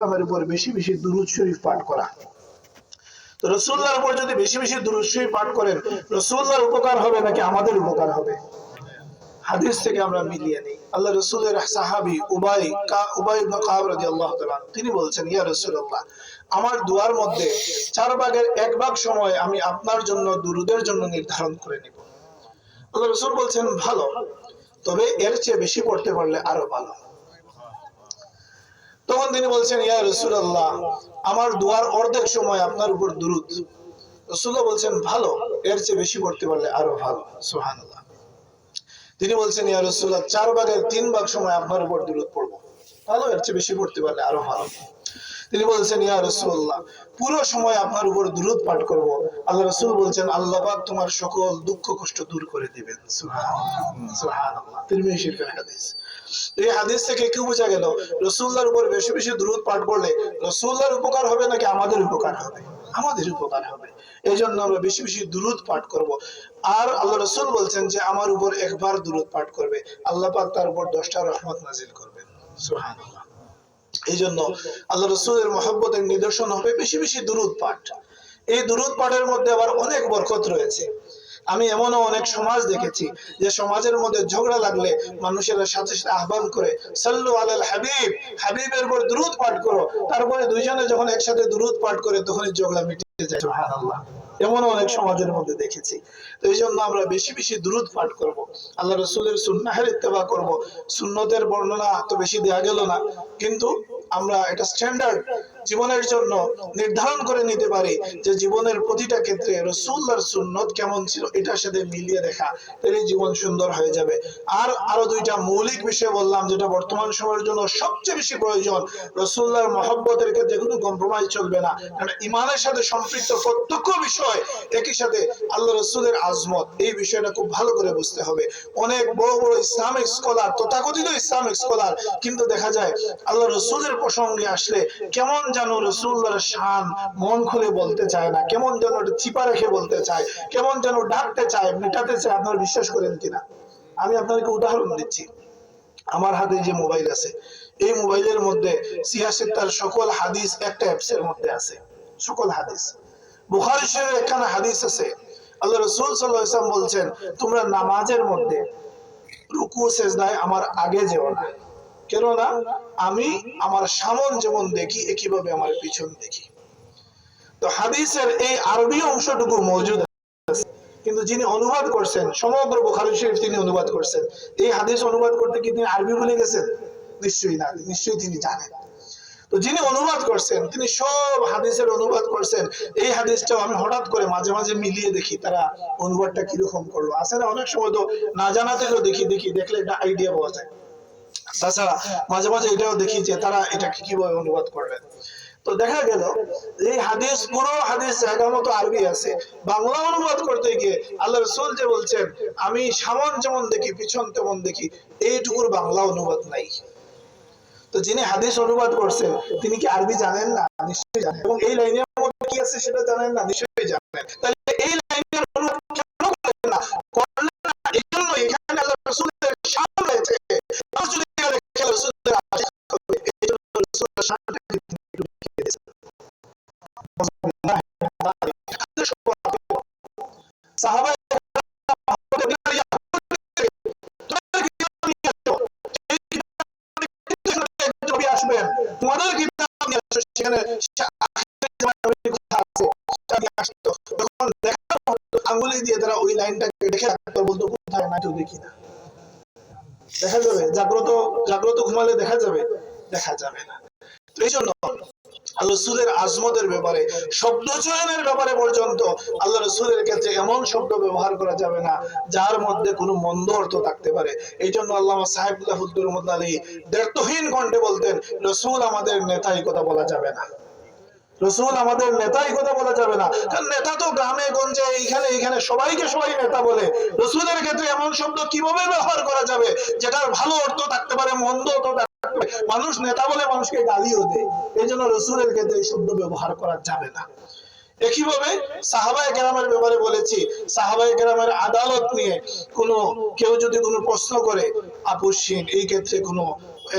আমার উপর বেশি বেশি দুরূদ শরীফ পাঠ করা। তো রাসূলুল্লাহর উপর যদি বেশি বেশি দুরূদ শরীফ পাঠ করেন, রাসূলুল্লাহর উপকার হবে নাকি আমাদের উপকার হবে? হাদিস থেকে আমরা মিলিয়ে নেই। আল্লাহ রাসূলের সাহাবী উবাই ইবনে কাব রাদিয়াল্লাহু তাআলা তিনি বলছেন, ইয়া রাসূলুল্লাহ, আমার দুয়ার মধ্যে 4/1 সময় আমি আপনার জন্য দুরূদের জন্য নির্ধারণ করে নিব। আল্লাহ রাসূল বলছেন, ভালো, তবে এর চেয়ে বেশি পড়তে পারলে আরো ভালো। তখন তিনি বলছেন, ইয়া রাসূলুল্লাহ, আমার দুয়ার অর্ধেক সময় আপনার উপর দুরূদ। রাসূলুল্লাহ বলছেন, ভালো, এর চেয়ে বেশি পড়তে পারলে আরো ভালো। সুবহানাল্লাহ। তিনি বলছেন, ইয়া রাসূলুল্লাহ, 4/3 সময় আপনার উপর দুরূদ পড়ব। ভালো, এর চেয়ে বেশি পড়তে পারলে আরো ভালো। তিনি বলছেন, ইয়া রাসূলুল্লাহ, পুরো সময় আপনার উপর দুরূদ পাঠ করব। আল্লাহ রাসূল বলছেন, আল্লাহ পাক তোমার সকল দুঃখ কষ্ট দূর করে দিবেন। সুবহানাল্লাহ, সুবহানাল্লাহ। তিরমিজি শরীফের হাদিস। এই হাদিস থেকে কি বোঝা গেল? রাসূলুল্লাহর উপর বেশি বেশি দুরূদ পাঠ করলে রাসূলুল্লাহর উপকার হবে নাকি আমাদের উপকার হবে? আমাদের উপকার হবে। এই জন্য আমরা বেশি বেশি দুরূদ পাঠ করব। আর আল্লাহ রাসূল বলছেন যে আমার উপর একবার দুরূদ পাঠ করবে, আল্লাহ পাক তার উপর 10টা রহমত নাজিল করবেন। সুবহানাল্লাহ। এই জন্য আল্লাহ রাসূলের মহব্বতের নিদর্শন হবে বেশি বেশি দুরূদ পাঠ। এই দুরূদ পাঠের মধ্যে আবার অনেক বরকত রয়েছে। আমি এমনও অনেক সমাজ দেখেছি যে সমাজের মধ্যে ঝগড়া লাগলে মানুষেরা সাথে সাথে আহ্বান করে, সাল্লু আলাল হাবিব, হাবিবের উপর দুরূদ পাঠ করো। তারপরে দুইজনে যখন একসাথে দুরূদ পাঠ করে তখনই ঝগড়া মিটে যায়। সুবহানাল্লাহ। এমনও অনেক সমাজের মধ্যে দেখেছি। তো এই জন্য আমরা বেশি বেশি দুরূদ পাঠ করব, আল্লাহ রাসূলের সুন্নাহের ইত্তেবা করব। সুন্নতের বর্ণনা তো বেশি দেয়া গেল না, কিন্তু আমরা এটা স্ট্যান্ডার্ড জীবনের জন্য নির্ধারণ করে নিতে পারি যে জীবনের প্রতিটা ক্ষেত্রে রাসূলুল্লাহর সুন্নত কেমন ছিল এটার সাথে মিলিয়ে দেখা, তাহলে জীবন সুন্দর হয়ে যাবে। আর আরো দুইটা মৌলিক বিষয় বললাম যেটা বর্তমান সময়ের জন্য সবচেয়ে বেশি প্রয়োজন। রাসূলুল্লাহর মহব্বতের ক্ষেত্রে কোনো কম্প্রোমাইজ চলবে না, কারণ ঈমানের সাথে সম্পৃক্ত প্রত্যক্ষ বিষয়। একই সাথে আল্লাহ রাসূলের আজমত, এই বিষয়টা খুব ভালো করে বুঝতে হবে। অনেক বড় বড় ইসলামিক স্কলার, তথাকথিত ইসলামিক স্কলার, কিন্তু দেখা যায় আল্লাহ রাসূলের প্রসঙ্গে আসলে কেমন যেন রাসূলুল্লাহর শান মন খুলে বলতে চায় না, কেমন যেন চিপা রেখে বলতে চায়, কেমন যেন ডাকতে চায়, মেটাতে চায়। আপনারা বিশ্বাস করেন কিনা? আমি আপনাদেরকে উদাহরণ দিচ্ছি। আমার হাতে যে মোবাইল আছে, এই মোবাইলের মধ্যে সিয়াসিত্তার সকল হাদিস একটা অ্যাপসের মধ্যে আছে। সকল হাদিস, বুখারী শরীফের একখানা হাদিস আছে, আল্লাহ রাসূল সাল্লাল্লাহু আলাইহি ওয়াসাল্লাম বলছেন, তোমরা নামাজের মধ্যে রুকু সেজদায় আমার আগে যেও না, কেননা আমি আমার সামন যেমন দেখি একইভাবে আমার পিছন দেখি। তো হাদিসের এই আরবি অংশটুকু মওজুদ আছে, কিন্তু যিনি অনুবাদ করছেন সমগ্র বুখারী শরীফ তিনি অনুবাদ করছেন। এই হাদিস অনুবাদ করতে কি তিনি আরবি ভুলে গেছেন? নিশ্চয়ই না, নিশ্চয়ই তিনি জানেন। তো যিনি অনুবাদ করছেন তিনি সব হাদিসের অনুবাদ করছেন। এই হাদিসটাও আমি হঠাৎ করে মাঝে মাঝে মিলিয়ে দেখি তারা অনুবাদটা কিরকম করলো। আছে না, অনেক সময় তো না জানা থেকেও দেখলে একটা আইডিয়া পাওয়া যায়। তাছাড়া মাঝে মাঝে এটাও দেখি যে তারা এটাকে কিভাবে অনুবাদ করলেন। তো দেখা গেল এই হাদিস, পুরো হাদিস জায়গা মতো আরবি আছে, বাংলা অনুবাদ করতে গিয়ে আল্লাহ রাসূল যে বলছেন আমি সামন যেমন দেখি পিছন তেমন দেখি, এইটুকুর বাংলা অনুবাদ নাই। তো যিনি হাদিস অনুবাদ করছেন তিনি কি আরবি জানেন না? নিশ্চয়ই জানেন। এবং এই লাইনের মধ্যে কি আছে সেটা জানেন না? নিশ্চয়ই জানেন। তাহলে এই লাইনের অনুবাদ কেন করলেন না? করলেন না এই জন্য এখানে আল্লাহ রাসূলের শান রয়েছে। রাসূলের রাসূলের আশিক হবে, এই জন্য রাসূলের শানটাকে তিনি রেখে দিয়েছেন। সাহাবা আসবেন, তোমাদের কিতাব নিয়ে আসো, সেখানে আঙ্গুলি দিয়ে তারা ওই লাইনটাকে দেখে রাখতো, বলতো কোথায় না, কেউ দেখি না। দেখা যাবে জাগ্রত জাগ্রত ঘুমালে দেখা যাবে? দেখা যাবে না। তো এই জন্য আল্লাহ রাসূলের আজমতের ব্যাপারে, শব্দ চয়নের ব্যাপারে পর্যন্ত আল্লাহ রাসূলের ক্ষেত্রে এমন শব্দ ব্যবহার করা যাবে না যার মধ্যে কোনো মন্দ অর্থ থাকতে পারে। এই জন্য আল্লামা সাহেবুল্লাহ ফুদ্দুর রহমাতুল্লাহ আলাইহি দ্ব্যর্থহীন কণ্ঠে বলতেন, রাসূল আমাদের নেতা, এই কথা বলা যাবে না। রাসূল আমাদের নেতা, এই কথা বলা যাবে না। কারণ নেতা তো গ্রামে গঞ্জে এইখানে সবাইকে সবাই নেতা বলে। রাসূলের ক্ষেত্রে এমন শব্দ কিভাবে ব্যবহার করা যাবে যেটার ভালো অর্থ থাকতে পারে, মন্দ অর্থ থাকতে পারে? মানুষ নেতা বলে মানুষকে গালিও দেয়। এই জন্য রাসূলের ক্ষেত্রে এই শব্দ ব্যবহার করা যাবে না। একইভাবে সাহাবায়ে কেরামের ব্যাপারে বলেছি, সাহাবায়ে কেরামের আদালত নিয়ে কেউ যদি কোনো প্রশ্ন করে, আপসহীন, এই ক্ষেত্রে কোনো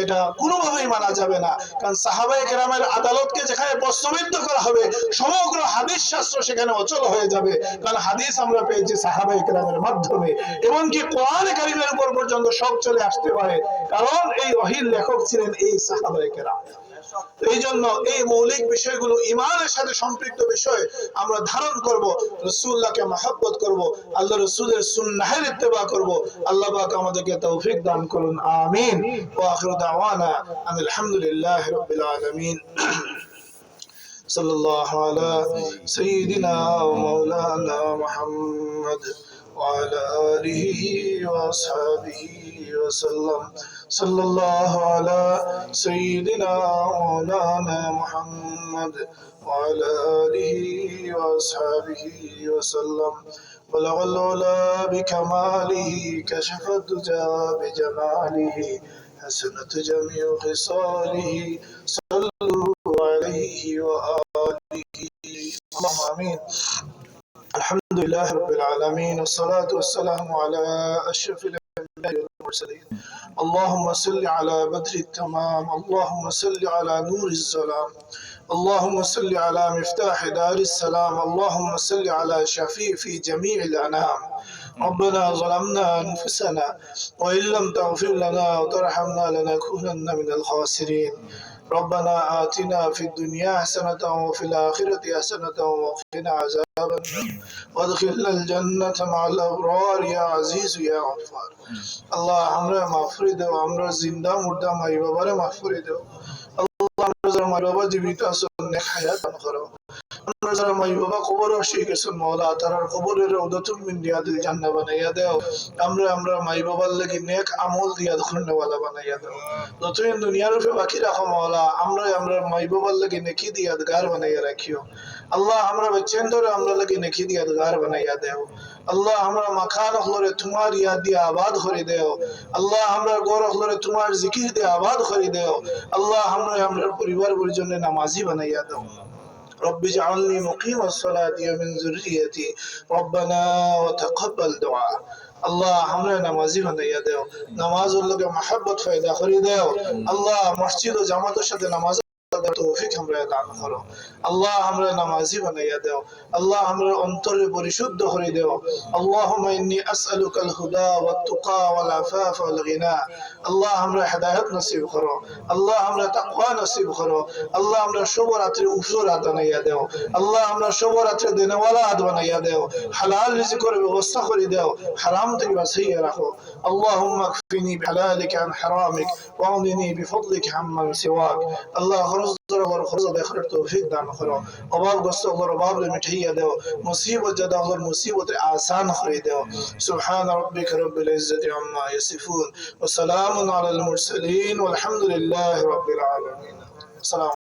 এটা কোনোভাবেই মানা যাবে না। কারণ সাহাবায়ে কেরামের আদালতকে যেখানে প্রশ্নবিদ্ধ করা হবে, সমগ্র হাদিস শাস্ত্র সেখানে অচল হয়ে যাবে। কারণ হাদিস আমরা পেয়েছি সাহাবায়ে কেরামের মাধ্যমে, এমনকি কোরআনে কারিমের উপর পর্যন্ত সব চলে আসতে পারে, কারণ এই ওহীর লেখক ছিলেন এই সাহাবায়ে কেরাম। এই জন্য এই মৌলিক বিষয়গুলো ইমানের সাথে সম্পৃক্ত বিষয় আমরা ধারণ করব, রাসূলুল্লাহকে মহব্বত করব, আল্লাহ রাসূলের সুন্নাহের ইত্তেবা করব। আল্লাহ পাক আমাদেরকে তৌফিক দান করুন, আমিন। ওয়া আখিরু দাওয়ানা আলহামদুলিল্লাহি রাব্বিল আলামিন। সাল্লাল্লাহু আলা সাইয়্যিদিনা ওয়া মাওলানা মুহাম্মদ وعلى آله وأصحابه وسلم. صلى الله على سيدنا مولانا محمد وعلى آله وأصحابه وسلم. بلغ العلا بكماله، كشف الدجى بجماله، حسنت جميع خصاله، صلوا عليه وآله. اللهم آمين. الحمد لله رب العالمين، والصلاة والسلام على أشرف الأنبياء والمرسلين. اللهم صل على بدر التمام، اللهم صل على نور الظلام، اللهم صل على مفتاح دار السلام، اللهم صل على شفيع في جميع الأنام. ربنا ظلمنا أنفسنا وإن لم تغفر لنا وترحمنا لنكونن من الخاسرين. ربنا آتنا في الدنيا حسنة وفي الآخرة حسنة وقنا عذاب النار وادخلنا الجنة مع الأبرار يا عزيز يا غفار. الله हमरा মাগফিরাত দাও, আমরা জিন্দা মুর্দা মাই বাবারে মাগফিরাত দাও। আল্লাহ আমরা যারা মাই বাবা জীবিত আছেন নেক হায়াত দান করো। আমরা যারা মাই বাবা কবরে শহীদ গেছেন মাওলা তারার কবরের রওদাতুম মিন রিয়াদিল জান্নাহ বানাইয়া দাও। আমরা মাই বাবার লাগি নেক আমল দিয়া ধন্যওয়ালা বানাইয়া দাও। যতদিন দুনিয়ার উপরে বাকি রাখো মাওলা, আমরা মাই বাবার লাগি নেকি দিয়া গার বানাইয়া রাখিও। আল্লাহ আমরা বচ্চেন ধরে আমরা লাগি নেকি দিয়া গার বানাইয়া দাও। আল্লাহ আমরা মাকান হলরে তোমার ইয়াদ দিয়া আবাদ করে দাও। আল্লাহ আমরা গৌর হলরে তোমার জিকির দিয়া আবাদ করে দাও। আল্লাহ আমরা পরিবার পরিজনে নামাজি বানাইয়া দাও। رب اجعلني مقيم الصلاة ومن ذريتي ربنا وتقبل دعاء. আল্লাহ আমরা নামাজি বানাইয়া দাও, নামাজের লগে মহব্বত পয়দা করে দাও। আল্লাহ মসজিদ ও জামাতের সাথে নামাজ তৌফিক আমরা দান করো। আল্লাহ আমরা নামাজি বানাইয়া দাও। আল্লাহ আমরা অন্তরে পরিশুদ্ধ করে দাও। আল্লাহুম্মা ইন্নী আসআলুকাল হুদা ওয়াত তুকা ওয়াল আফাফ ওয়াল গিনা। আল্লাহ আমরা হেদায়েত নসিব করো। আল্লাহ আমরা তাকওয়া নসিব করো। আল্লাহ আমরা শুভ রাত্রি উফর রাত বানাইয়া দাও। আল্লাহ আমরা শুভ রাত্রি দিনওয়ালা রাত বানাইয়া দাও। হালাল রিজিকের ব্যবস্থা করে দাও, হারাম থেকে বাঁচিয়ে রাখো। আল্লাহুম্মা কফিনি বিহালালিকা আন হারামিক ওয়াগনিনি বিফদলিকা আম্মান সিওয়াক। আল্লাহ খরচ দেখার তৌফিক দান করো। অভাবগ্রস্ত অভাব মিটাইয়া দাও। মুসিবত যাদা মুসিবত আসান করে দাও। সুবহান রাব্বিকা রব্বিল ইজ্জাতি আম্মা ইয়াসিফুন ওয়া সালামুন আলাল মুরসালিন ওয়ালহামদুলিল্লাহি রাব্বিল আলামিন। আসসালামু